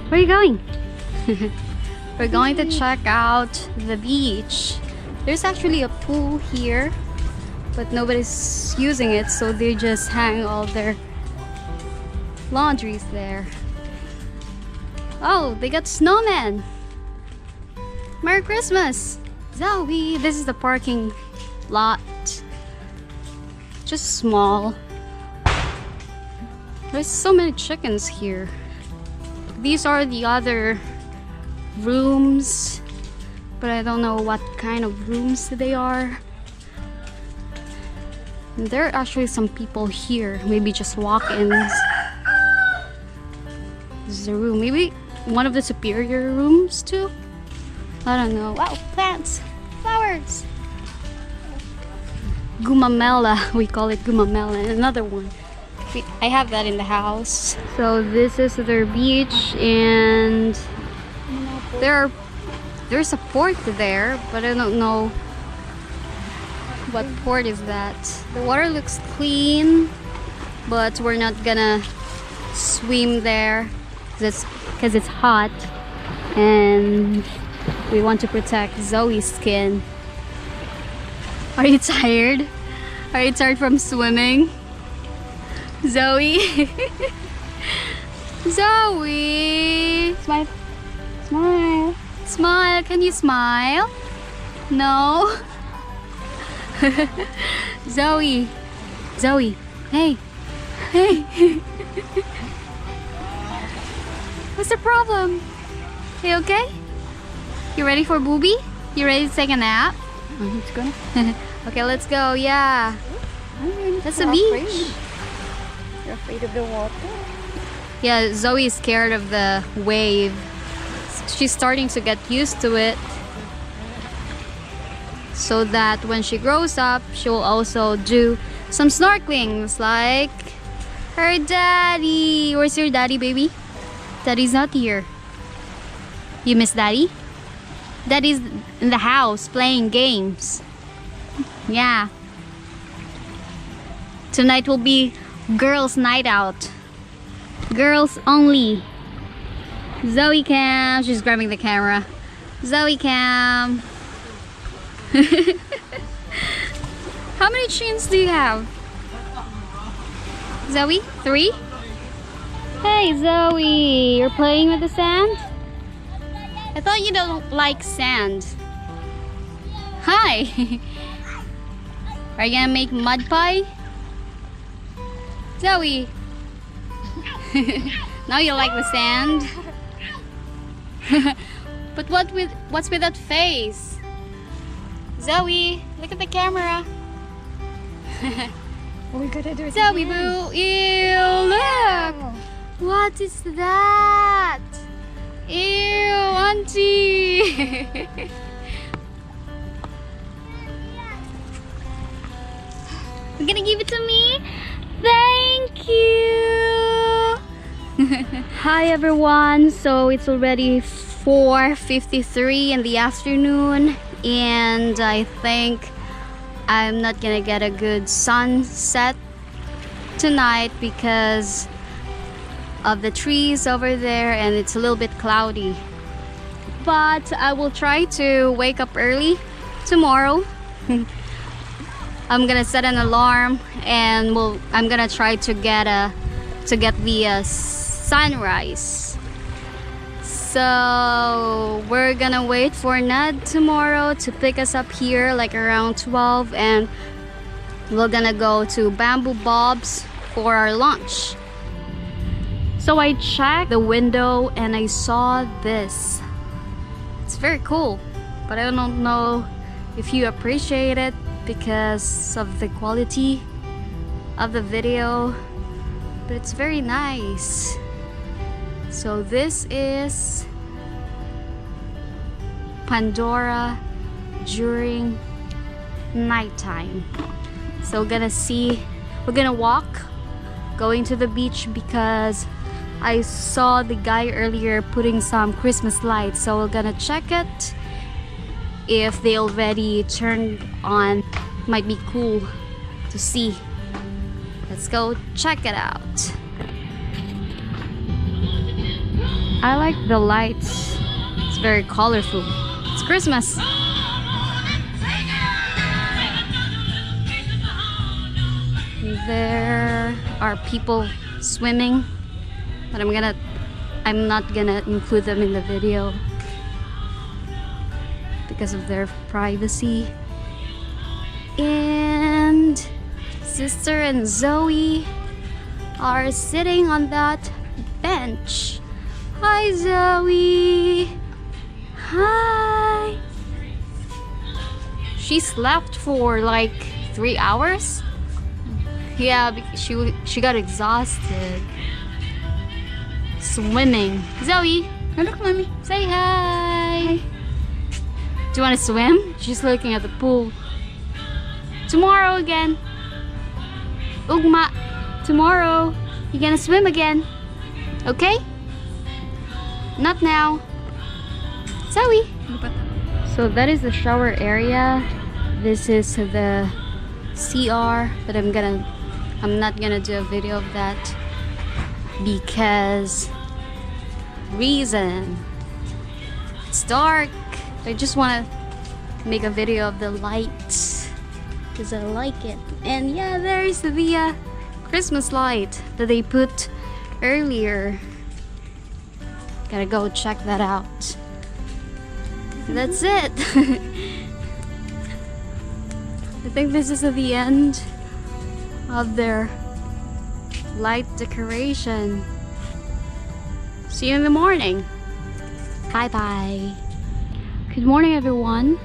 Where are you going? We're going to check out the beach. There's actually a pool here, but nobody's using it, so they just hang all their laundries there. Oh, they got snowmen. Merry Christmas, Zoe. This is the parking lot. Just small. There's so many chickens here. These are the other rooms, but I don't know what kind of rooms they are. And there are actually some people here, maybe just walk-ins. This is a room, maybe one of the superior rooms too. I don't know. Wow, plants, flowers. Gumamela, we call it gumamela. And another one, I have that in the house. So this is their beach, and there's a port there, but I don't know what port is that. The water looks clean, but we're not gonna swim there because it's hot, and we want to protect Zoe's skin. Are you tired? Are you tired from swimming? Zoe? Zoe! Smile. Smile. Smile. Can you smile? No? Zoe. Zoe. Hey. Hey. What's the problem? You okay? You ready for booby? You ready to take a nap? It's gonna. Okay, let's go. Yeah. That's the beach. You're afraid of the water? Yeah, Zoe is scared of the wave. She's starting to get used to it, so that when she grows up, she will also do some snorkelings like her daddy. Where's your daddy, baby? Daddy's not here. You miss daddy? Daddy's in the house playing games. Yeah. Tonight will be girls' night out. Girls only. Zoe cam. She's grabbing the camera. Zoe cam. How many chins do you have? Zoe? 3? Hey Zoe, you're playing with the sand? I thought you don't like sand. Hi. Are you gonna make mud pie? Zoe. Now you like the sand. But what's with that face? Zoe, look at the camera. We're gonna do it Zoe again. boo. Ew, look. What is that? Ew, auntie. You're gonna give it to me? Thank you. Hi everyone. So it's already 4:53 in the afternoon, and I think I'm not gonna get a good sunset tonight because of the trees over there, and it's a little bit cloudy. But I will try to wake up early tomorrow. I'm gonna set an alarm, and I'm gonna try to get the sunrise. So we're gonna wait for Ned tomorrow to pick us up here like around 12, and we're gonna go to Bamboo Bob's for our lunch. So I checked the window and I saw this. It's very cool, but I don't know if you appreciate it because of the quality of the video, but it's very nice. So this is Pandora during nighttime. So we're gonna walk going to the beach because I saw the guy earlier putting some Christmas lights, so we're gonna check it. If they already turned on, might be cool to see. Let's go check it out. I like the lights. It's very colorful. It's Christmas. There are people swimming, but I'm not gonna include them in the video because of their privacy. And sister and Zoe are sitting on that bench. Hi Zoe. Hi. She slept for like 3 hours. Yeah, because she got exhausted swimming. Zoe, look, mommy. Say hi. Do you want to swim? She's looking at the pool. Tomorrow again. Ugma. Tomorrow you're gonna swim again. Okay? Not now. Zoe. So that is the shower area. This is the CR, but I'm not gonna do a video of that because reason. It's dark. I just wanna make a video of the lights because I like it. And yeah, there's the Christmas light that they put earlier. Gotta go check that out. That's it. I think this is at the end of their light decoration. See you in the morning. Bye bye. Good morning everyone.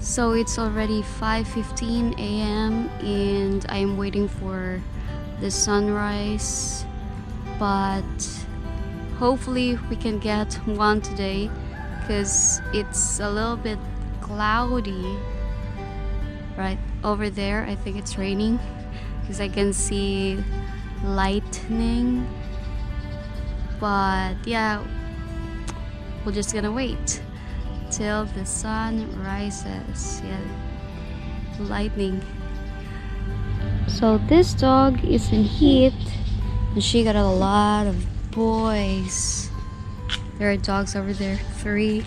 So it's already 5:15 a.m. and I am waiting for the sunrise, but hopefully we can get one today because it's a little bit cloudy right over there. I think it's raining because I can see lightning, but yeah, we're just gonna wait till the sun rises. Yeah, lightning. So this dog is in heat and she got a lot of boys. There are dogs over there, 3.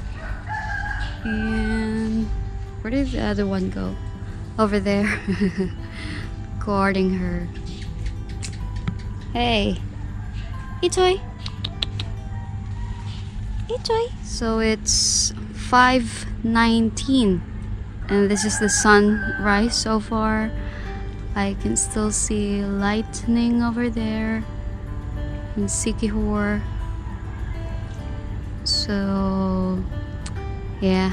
And where did the other one go? Over there. Guarding her. Hey. Itoy. Itoy. So it's 5:19 and this is the sunrise so far. I can still see lightning over there in Sikihor. So yeah,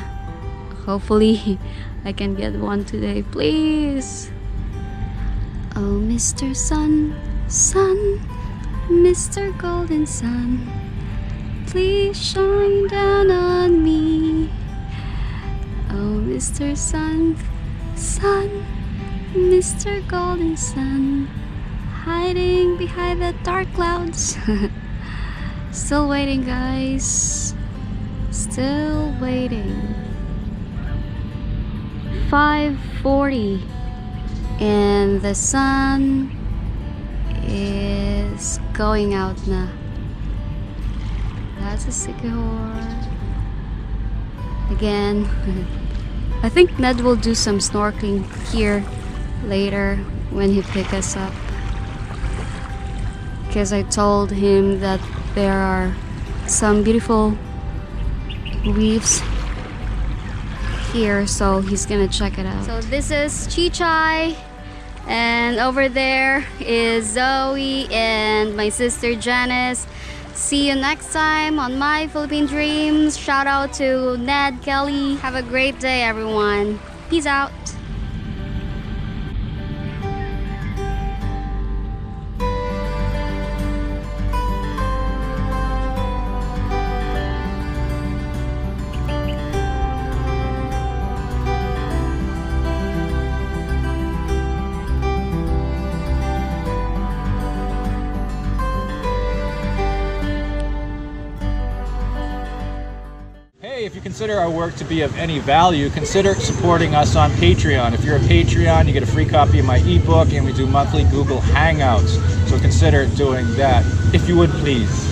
hopefully I can get one today, please. Oh Mr. Sun, Sun, Mr. Golden Sun, please shine down on me. Oh Mr. Sun, Sun, Mr. Golden Sun, hiding behind the dark clouds. Still waiting guys, still waiting. 5:40 and the sun is going out na. That's a Sikihor again. I think Ned will do some snorkeling here later when he picks us up, because I told him that there are some beautiful reefs here, so he's gonna check it out. So this is Chichay, and over there is Zoe and my sister Janice. See you next time on My Philippine Dreams. Shout out to Ned, Kelly. Have a great day everyone. Peace out. If you consider our work to be of any value, consider supporting us on Patreon. If you're a Patreon, you get a free copy of my ebook, and we do monthly Google Hangouts. So consider doing that, if you would please.